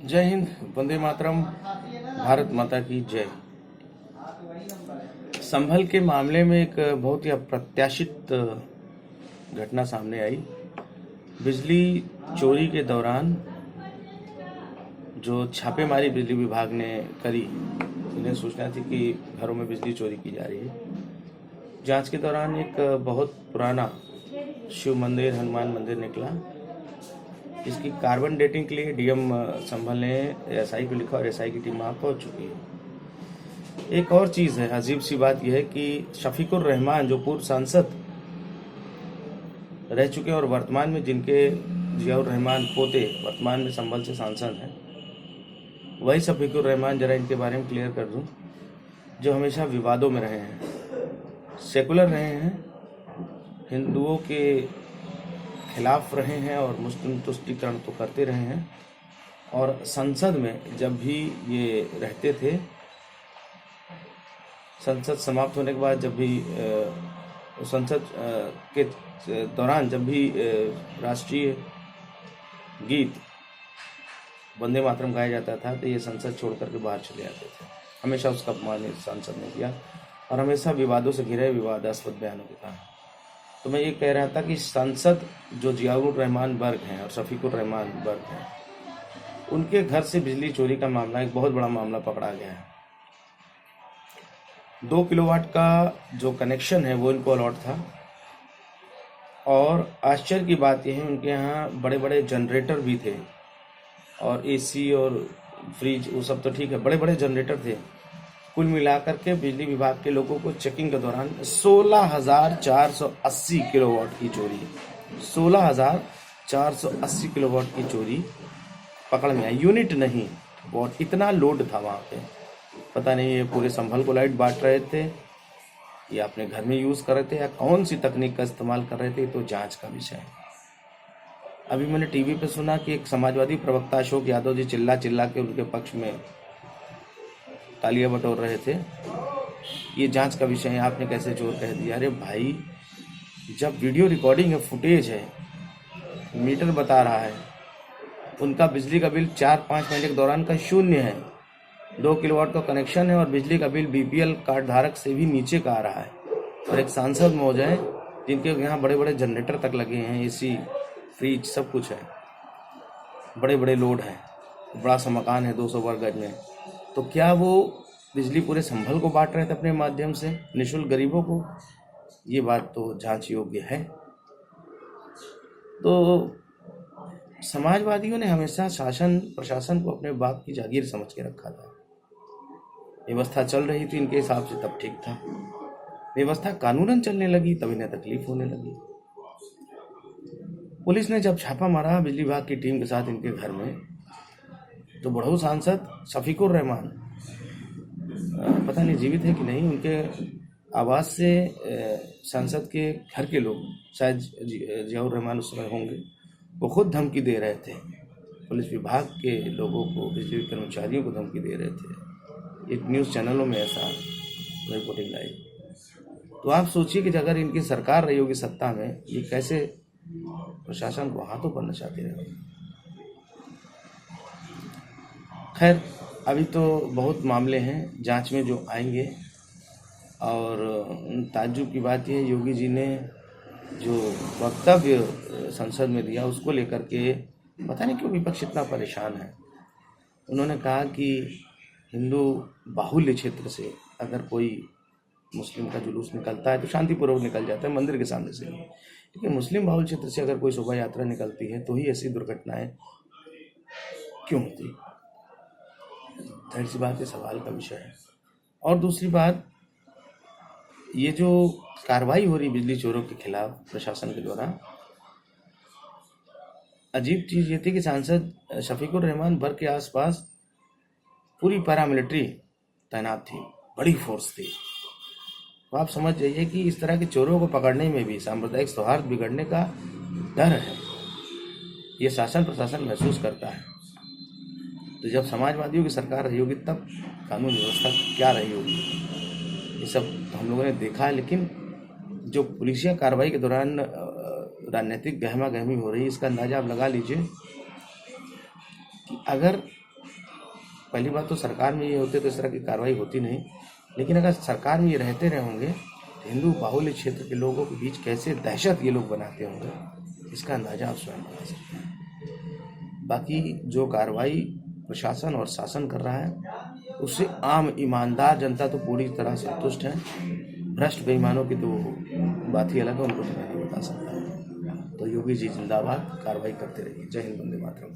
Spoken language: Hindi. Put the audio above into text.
जय हिंद, वंदे मातरम, भारत माता की जय। संभल के मामले में एक बहुत ही अप्रत्याशित घटना सामने आई। बिजली चोरी के दौरान जो छापेमारी बिजली विभाग ने करी, उन्हें सूचना थी कि घरों में बिजली चोरी की जा रही है। जांच के दौरान एक बहुत पुराना शिव मंदिर, हनुमान मंदिर निकला। इसकी कार्बन डेटिंग के लिए डीएम संभल ने एसआई को लिखा और एसआई की टीम वहाँ पहुँच चुकी है। एक और चीज़ है, अजीब सी बात यह है कि शफीकुर रहमान जो पूर्व सांसद रह चुके और वर्तमान में जिनके जियाउर रहमान पोते वर्तमान में संभल से सांसद हैं, वही शफीकुर रहमान, जरा इनके बारे में क्लियर कर दूं, जो हमेशा विवादों में रहे हैं, सेकुलर रहे हैं, हिंदुओं के खिलाफ रहे हैं और मुस्लिम तुष्टीकरण तो करते रहे हैं। और संसद में जब भी ये रहते थे, संसद समाप्त होने के बाद जब भी संसद के दौरान जब भी राष्ट्रीय गीत वंदे मातरम गाया जाता था तो ये संसद छोड़ करके बाहर चले जाते थे। हमेशा उसका अपमान सांसद ने किया और हमेशा विवादों से घिरे विवादास्पद बयानों के कारण। तो मैं ये कह रहा था कि सांसद जो जियाउर रहमान बर्ग हैं और शफीकुर रहमान बर्ग हैं, उनके घर से बिजली चोरी का मामला एक बहुत बड़ा मामला पकड़ा गया है। 2 किलोवाट का जो कनेक्शन है वो इनको अलॉट था और आश्चर्य की बात यह है उनके यहाँ बड़े बड़े जनरेटर भी थे और एसी और फ्रिज वो सब तो ठीक है, बड़े बड़े जनरेटर थे। कुल मिलाकर के बिजली विभाग के लोगों को चेकिंग के दौरान 16,480 किलोवाट की चोरी, 16,480 किलोवाट की चोरी पकड़ में आई। यूनिट नहीं, वॉट, इतना लोड था वहाँ पे। पता नहीं ये पूरे संभल को लाइट बांट रहे थे या अपने घर में यूज़ कर रहे थे या कौन सी तकनीक का इस्तेमाल कर रहे थे, तो जांच का विषय है। अभी मैंने टीवी पे सुना कि एक समाजवादी प्रवक्ता अशोक यादव जी चिल्ला चिल्ला के उनके पक्ष में तालियां बटोर रहे थे। ये जांच का विषय है, आपने कैसे चोर कह दिया। अरे भाई, जब वीडियो रिकॉर्डिंग है, फुटेज है, मीटर बता रहा है, उनका बिजली का बिल 4-5 महीने के दौरान का शून्य है, 2 किलोवाट का कनेक्शन है और बिजली का बिल बीपीएल कार्ड धारक से भी नीचे का आ रहा है। और एक सांसद महोदय जिनके यहाँ बड़े बड़े जनरेटर तक लगे हैं, एसी, फ्रिज, सब कुछ है, बड़े बड़े लोड हैं, बड़ा सा मकान है 200 वर्ग गज में, तो क्या वो बिजली पूरे संभल को बांट रहे थे अपने माध्यम से निःशुल्क गरीबों को? ये बात तो जांच योग्य है। तो समाजवादियों ने हमेशा शासन प्रशासन को अपने बाप की जागीर समझ के रखा था। व्यवस्था चल रही थी इनके हिसाब से तब ठीक था, व्यवस्था कानूनन चलने लगी तब इन्हें तकलीफ होने लगी। पुलिस ने जब छापा मारा बिजली विभाग की टीम के साथ इनके घर में, तो बढ़ऊ सांसद शफीकुर रहमान पता नहीं जीवित है कि नहीं, उनके आवाज़ से सांसद के घर के लोग, शायद जियाउर रहमान उस समय होंगे, वो खुद धमकी दे रहे थे पुलिस विभाग के लोगों को, बिजली कर्मचारियों को धमकी दे रहे थे। एक न्यूज़ चैनलों में ऐसा रिपोर्टिंग आई। तो आप सोचिए कि अगर इनकी सरकार रही होगी सत्ता में, ये कैसे प्रशासन को हाथों पर नचाते रहे। खैर, अभी तो बहुत मामले हैं जांच में जो आएंगे। और ताज्जुब की बात यह है, योगी जी ने जो वक्तव्य संसद में दिया उसको लेकर के पता नहीं क्यों विपक्ष इतना परेशान है। उन्होंने कहा कि हिंदू बाहुल्य क्षेत्र से अगर कोई मुस्लिम का जुलूस निकलता है तो शांतिपूर्वक निकल जाता है, मंदिर के सामने से ही, लेकिन मुस्लिम बाहुल्य क्षेत्र से अगर कोई शोभा यात्रा निकलती है तो ही ऐसी दुर्घटनाएं क्यों होती? जाहिर सी बात है, सवाल का विषय है। और दूसरी बात, ये जो कार्रवाई हो रही बिजली चोरों के खिलाफ प्रशासन के द्वारा, अजीब चीज़ ये थी कि सांसद शफीकुर रहमान बर्ग के आसपास पूरी पैरामिलिट्री तैनात थी, बड़ी फोर्स थी। तो आप समझ जाइए कि इस तरह के चोरों को पकड़ने में भी सांप्रदायिक सौहार्द बिगड़ने का डर है, ये शासन प्रशासन महसूस करता है। तो जब समाजवादियों की सरकार रही होगी तब कानून व्यवस्था क्या रही होगी, ये सब तो हम लोगों ने देखा है। लेकिन जो पुलिसिया कार्रवाई के दौरान राजनीतिक गहमा गहमी हो रही है, इसका अंदाजा आप लगा लीजिए कि अगर पहली बात तो सरकार में ये होते तो इस तरह की कार्रवाई होती नहीं, लेकिन अगर सरकार में ये रहते रहे होंगे तो हिंदू बाहुल्य क्षेत्र के लोगों के बीच कैसे दहशत ये लोग बनाते होंगे, इसका अंदाजा आप स्वयं लगा सकते हैं। बाकी जो कार्रवाई प्रशासन और शासन कर रहा है उससे आम ईमानदार जनता तो पूरी तरह संतुष्ट है। भ्रष्ट बेईमानों की तो बात ही अलग है, उनको तो मैं नहीं बता सकता। तो योगी जी जिंदाबाद, कार्रवाई करते रहिए। जय हिंद, वंदे मातरम।